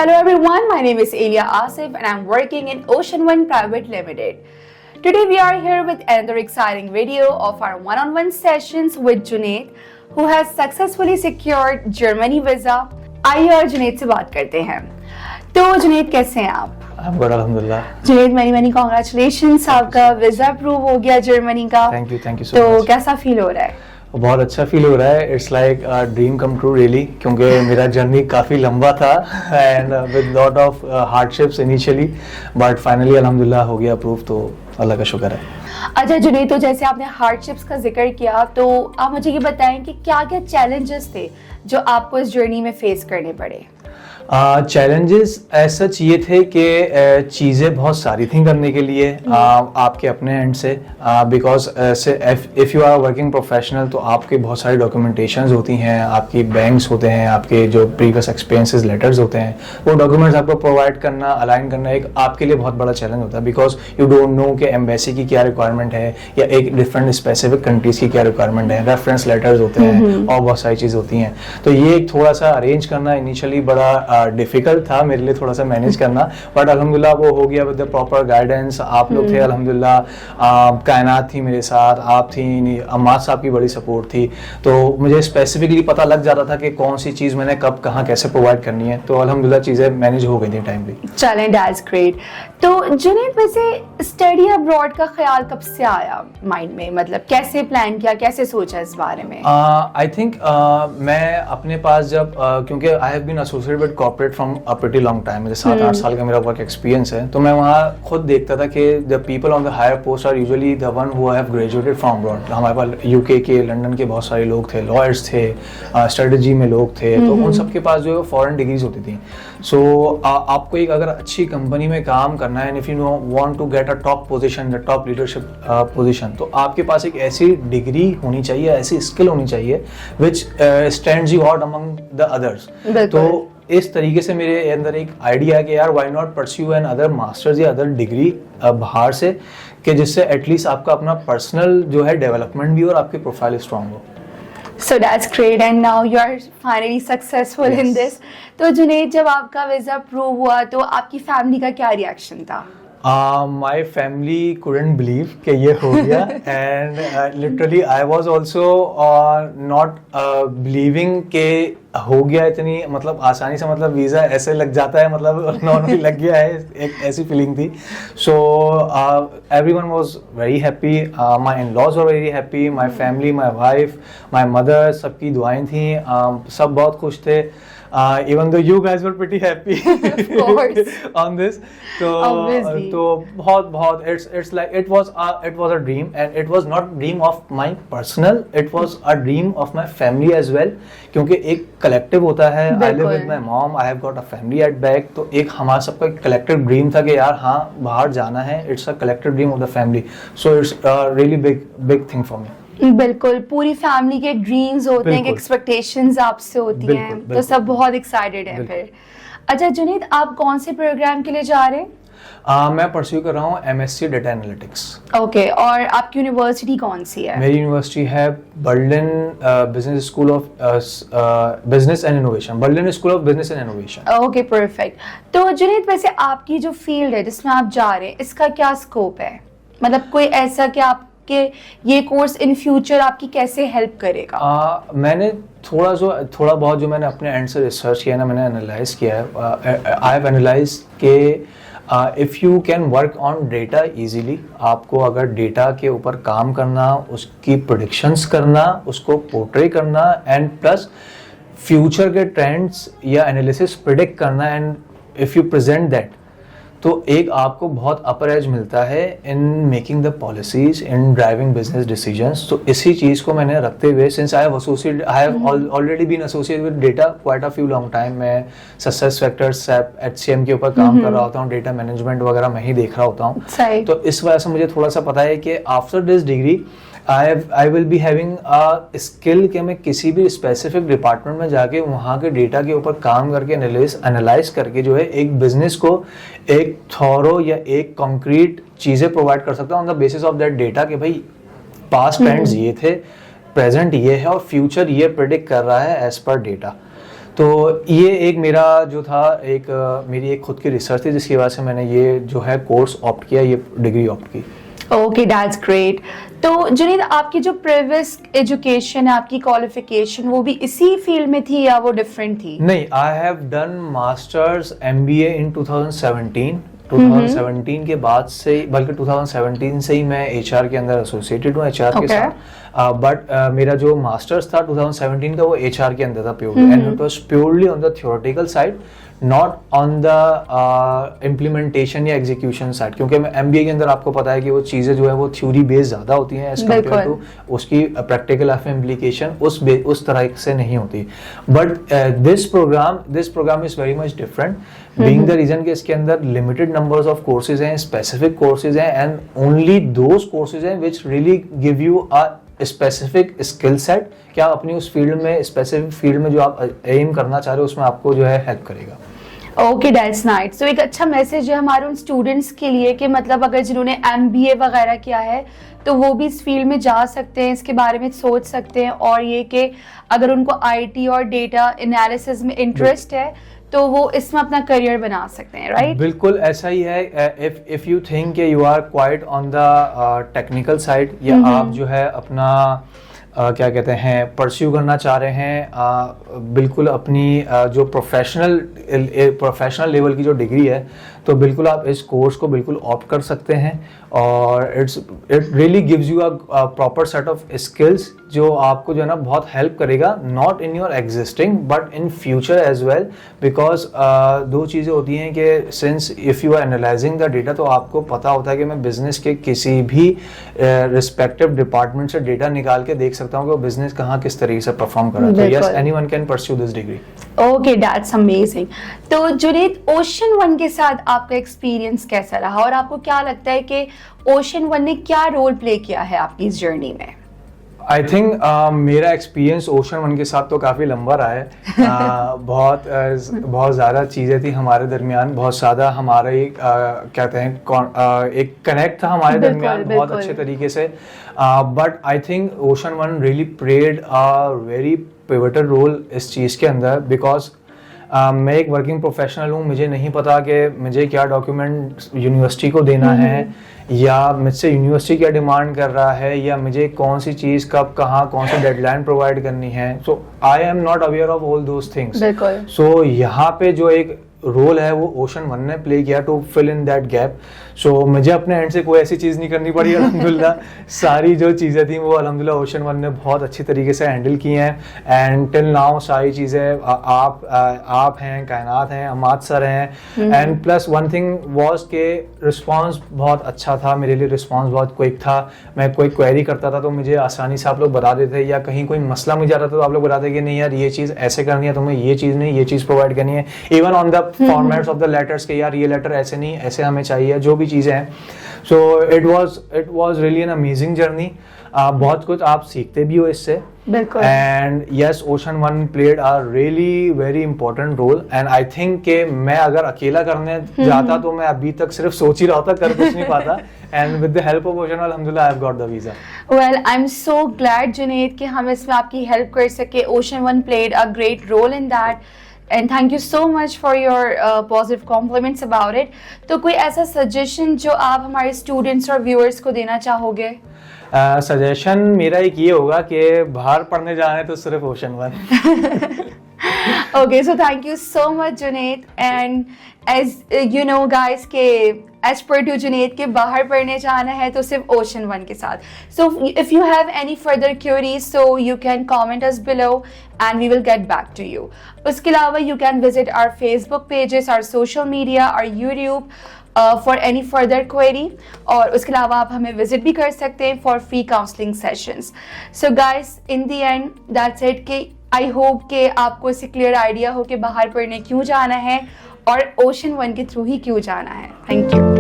Hello everyone, my name is Elia Asif and I'm working in Ocean One Private Limited. Today we are here with another exciting video of our one-on-one sessions with Junaid, who has successfully secured Germany visa. आइए और जुनैद से बात करते हैं। तो जुनैद कैसे हैं आप? I'm good, अल्हम्दुलिल्लाह। जुनैद many congratulations, आपका वीजा अप्रूव हो गया जर्मनी का। Thank you so तो much। कैसा फील हो रहा है? बहुत अच्छा फील हो रहा है। It's like dream come true really, क्योंकि मेरा जर्नी काफ़ी लंबा था and with lot of hardships initially, but finally अल्हम्दुलिल्लाह हो गया अप्रूव, तो अल्लाह का शुक्र है। अच्छा जुनैद, तो जैसे आपने हार्डशिप्स का जिक्र किया, तो आप मुझे ये बताएं कि क्या क्या चैलेंजेस थे जो आपको इस जर्नी में फेस करने पड़े? चैलेंजेस ऐसा ये थे कि चीज़ें बहुत सारी थी करने के लिए आपके अपने एंड से, because if you are working professional तो आपके बहुत सारी डॉक्यूमेंटेशंस होती हैं, आपकी बैंक्स होते हैं, आपके जो प्रीवियस एक्सपीरियंसेस लेटर्स होते हैं, वो डॉक्यूमेंट्स आपको प्रोवाइड करना, अलाइन करना एक आपके लिए बहुत बड़ा चैलेंज होता है, बिकॉज यू डोंट नो कि एम्बेसी की क्या रिक्वायरमेंट है या एक डिफरेंट स्पेसिफिक कंट्रीज़ की क्या रिक्वायरमेंट है, रेफरेंस लेटर्स होते हैं और बहुत सारी चीज़ होती हैं। तो ये एक थोड़ा सा अरेंज करना इनिशियली बड़ा डिफिकल्ट था मेरे लिए थोड़ा सा मैनेज करना, बट अल्हम्दुलिल्लाह वो हो गया विद द प्रॉपर गाइडेंस। आप लोग थे अल्हम्दुलिल्लाह, कायनात थी मेरे साथ, आप थी, अम्माद साहब की बड़ी सपोर्ट थी, तो मुझे स्पेसिफिकली पता लग जाता था कि कौन सी चीज़ मैंने कब कहाँ कैसे प्रोवाइड करनी है, तो अल्हम्दुलिल्लाह चीज़ें मैनेज हो गई थी टाइमली। चलें, दैट्स ग्रेट। तो जुनैद, वैसे स्टडी अब्रॉड का ख्याल कब से आया माइंड में, मतलब कैसे प्लान किया, कैसे सोचा इस बारे में? आई थिंक मैं अपने पास जब क्योंकि I have been associated with corporate from a pretty long time, मुझे 7-8 साल का मेरा वर्क एक्सपीरियंस है, तो मैं वहाँ खुद देखता था कि the people on the higher post are usually the one who have graduated from abroad. हमारे पास यूके के, लंदन के बहुत सारे लोग थे, लॉयर्स थे, स्ट्रेटजी में लोग थे, तो उन सब के पास जो है फॉरेन डिग्रीज होती थी। सो आपको एक अगर अच्छी कंपनी में काम करना है, if you want to get a top position, the top leadership position, तो आपके पास एक ऐसी डिग्री होनी चाहिए, ऐसी स्किल होनी चाहिए विच stands you out among the others. तो इस तरीके से मेरे अंदर एक आइडिया है कि यार why not pursue an other masters या अदर डिग्री बाहर से, कि जिससे एटलीस्ट आपका अपना पर्सनल जो है डेवलपमेंट भी हो और आपकी प्रोफाइल स्ट्रांग हो। So that's great and now you are finally successful in this. तो जुनैद, जब आपका वीजा अप्रूव हुआ तो आपकी फैमिली का क्या रिएक्शन था? My family couldn't believe कि ये हो गया and literally I was also not believing कि हो गया इतनी मतलब आसानी से, मतलब वीज़ा ऐसे लग जाता है, मतलब नॉर्मली लग गया है, एक ऐसी फीलिंग थी। सो everyone was very happy, my in-laws were very happy, my family, my wife, my mother, सबकी दुआएं थी, सब बहुत खुश थे। Even though you guys were pretty happy Of course. on this, तो बहुत it's like it was a dream, and it was not dream of my personal, it was a dream of my family as well, क्योंकि एक collective होता है। I live with my mom, I have got a family at back, तो एक हमारा सबका एक collective dream था कि यार हाँ बाहर जाना है, it's a collective dream of the family, so it's a really big thing for me। बिल्कुल, पूरी फैमिली के ड्रीम्स होते हैं, एक्सपेक्टेशंस आपसे होती हैं, तो सब बहुत एक्साइटेड हैं फिर। अच्छा जुनैद, आप कौन से प्रोग्राम के लिए जा रहे हैं? मैं परस्यू कर रहा हूँ MSc डेटा एनालिटिक्स। ओके, और आपकी यूनिवर्सिटी कौन सी है? मेरी यूनिवर्सिटी है Berlin business school of business and innovation, Berlin school of business and innovation. Okay, perfect. तो जुनैद, वैसे आपकी जो फील्ड है जिसमें आप जा रहे हैं, इसका क्या स्कोप है? मतलब कोई ऐसा कि आपके ये कोर्स इन फ्यूचर आपकी कैसे हेल्प करेगा? मैंने थोड़ा बहुत जो मैंने अपने एंड से रिसर्च किया ना, मैंने एनालाइज किया है, आई हैव एनालाइज के if you can work on data easily, आपको अगर डेटा के ऊपर काम करना, उसकी प्रेडिक्शंस करना, उसको पोर्ट्रे करना, एंड प्लस फ्यूचर के ट्रेंड्स या एनालिसिस प्रिडिक्ट करना, and if you present that, तो एक आपको बहुत अपर एज मिलता है in making the policies, in driving business decisions. तो इसी चीज़ को मैंने रखते हुए, since I have already been associated with data quite a few long time, मैं सक्सेस फैक्टर्स HCM के ऊपर काम कर रहा होता हूँ, डेटा मैनेजमेंट वगैरह मैं ही देख रहा होता हूँ, तो इस वजह से मुझे थोड़ा सा पता है कि after this degree I will be having a skill कि मैं किसी भी स्पेसिफिक डिपार्टमेंट में जाके वहाँ के डेटा के ऊपर काम करके एनालाइज करके जो है एक बिजनेस को एक थॉरो या एक कॉन्क्रीट चीज़ें प्रोवाइड कर सकता हूँ on the basis of that data, कि भाई पास्ट ट्रेंड्स ये थे, प्रेजेंट ये है और फ्यूचर ये प्रेडिक्ट कर रहा है एज पर डेटा। तो ये एक मेरा जो था एक मेरी एक खुद की रिसर्च थी जिसकी वजह से मैंने ये जो है कोर्स ऑप्ट किया, ये डिग्री ऑप्ट की। Okay, that's great. तो जुनैद, आपकी जो प्रीवियस एजुकेशन है, आपकी क्वालिफिकेशन, वो भी इसी फील्ड में थी या वो डिफरेंट थी? नहीं, I have done masters MBA इन 2017 के बाद से, बल्कि 2017 से ही मैं HR के अंदर एसोसिएटेड हूँ, HR के साथ। बट मेरा जो मास्टर्स था 2017 का, वो HR के अंदर था purely, and it was purely on the theoretical side, not on the implementation या एग्जीक्यूशन साइड, क्योंकि MBA के अंदर आपको पता है कि वो चीज़ें जो है वो थ्योरी बेस्ड ज़्यादा होती हैं एज कम्पेयर टू उसकी प्रैक्टिकल ऑफ इम्प्लीकेशन उस तरह से नहीं होती। But this program is very much different, being the reason कि इसके अंदर लिमिटेड नंबर्स ऑफ कोर्सेज हैं, स्पेसिफिक कोर्सेज हैं, एंड ओनली दोज कोर्सेज हैं which really give you a specific skill set, क्या अपनी उस फील्ड में, स्पेसिफिक फील्ड में जो आप एम करना चाह रहे हो उसमें आपको जो है हेल्प करेगा। Okay, that's nice. तो एक अच्छा मैसेज है हमारे उन स्टूडेंट्स के लिए कि मतलब अगर जिन्होंने MBA वगैरह किया है तो वो भी इस फील्ड में जा सकते हैं, इसके बारे में सोच सकते हैं, और ये कि अगर उनको IT और डेटा एनालिसिस में इंटरेस्ट है तो वो इसमें अपना करियर बना सकते हैं, राइट? बिल्कुल ऐसा ही है। If you think you are quite on the technical side, या आप जो है अपना क्या कहते हैं परस्यू करना चाह रहे हैं बिल्कुल अपनी जो प्रोफेशनल लेवल की जो डिग्री है, तो बिल्कुल आप इस कोर्स को बिल्कुल ऑप्ट कर सकते हैं, और it really gives you a proper set of skills जो आपको जो है ना बहुत हेल्प करेगा, not in your existing but in future as well, because दो चीज़ें होती हैं कि since if you are analyzing the data, तो आपको पता होता है कि मैं बिजनेस के किसी भी रिस्पेक्टिव डिपार्टमेंट से डेटा निकाल के देख सकता हूँ कि वो बिजनेस कहाँ किस तरीके से परफॉर्म कर रहा है। तो yes, anyone can pursue this degree. Okay, that's amazing. तो जुनैद, ओशन वन के साथ आपका एक्सपीरियंस कैसा रहा, और आपको क्या लगता है कि ओशन वन ने क्या रोल प्ले किया है आपकी इस जर्नी में? आई थिंक मेरा एक्सपीरियंस ओशन वन के साथ तो काफ़ी लंबा रहा है। बहुत ज़्यादा चीज़ें थी हमारे दरमियान, बहुत ज़्यादा हमारे कहते हैं एक कनेक्ट था हमारे दरमियान बहुत अच्छे तरीके से। But I think ocean one really played a very pivotal role इस चीज़ के अंदर, बिकॉज मैं एक वर्किंग प्रोफेशनल हूँ, मुझे नहीं पता कि मुझे क्या डॉक्यूमेंट यूनिवर्सिटी को देना है, या मुझसे यूनिवर्सिटी क्या डिमांड कर रहा है, या मुझे कौन सी चीज़ कब कहाँ कौन सी डेडलाइन प्रोवाइड करनी है। So I am not aware of all those things. So यहाँ पे जो एक रोल है वो ओशन वन ने प्ले किया to fill in that gap. So मुझे अपने एंड से कोई ऐसी चीज़ नहीं करनी पड़ी अल्हम्दुलिल्लाह। सारी जो चीज़ें थी वो अल्हम्दुलिल्लाह ओशन वन ने बहुत अच्छी तरीके से हैंडल की हैं, एंड टिल नाउ सारी चीज़ें आप हैं, कायनात हैं, अमाद सर हैं, and plus one thing was के रिस्पांस बहुत अच्छा था मेरे लिए, रिस्पांस बहुत क्विक था। मैं कोई क्वेरी करता था तो मुझे आसानी से आप लोग बता देते, या कहीं कोई मसला मुझे आता था तो आप लोग बताते कि नहीं यार ये चीज़ ऐसे करनी है, तुम्हें ये चीज़ नहीं, ये चीज़ प्रोवाइड करनी है। Even on the formats of the letters के यार ये लेटर ऐसे नहीं, ऐसे हमें चाहिए, जो भी चीज़ें हैं। So it was really an amazing journey. बहुत कुछ आप सीखते भी हो इससे, and yes, ocean one played a really very important role, and I think कि मैं अगर अकेला करने जाता तो मैं अभी तक सिर्फ सोच ही रहा था, कर कुछ नहीं पाता, and with the help of Ocean अल्हम्दुलिल्लाह I have got the visa. Well, I am so glad Junaid कि हम इसमें आपकी हेल्प कर सके। Ocean one played a great role in that, and thank you so much for your positive compliments about it. तो कोई ऐसा सजेशन जो आप हमारे स्टूडेंट्स और व्यूअर्स को देना चाहोगे? सजेशन मेरा एक ये होगा कि बाहर पढ़ने जाना है तो सिर्फ ocean one. Okay, so thank you so much Junaid, and as you know guys के as per to Junaid के बाहर पढ़ने जाना है तो सिर्फ ओशन वन के साथ। So if you have any further queries, so you can comment us below and we will get back to you. उसके अलावा you can visit our Facebook pages, our social media, our YouTube for any further query, और उसके अलावा आप हमें visit भी कर सकते हैं for free counseling sessions. So guys, in the end that's it कि आई होप कि आपको इससे क्लियर आइडिया हो कि बाहर पढ़ने क्यों जाना है और ओशन वन के थ्रू ही क्यों जाना है। Thank you.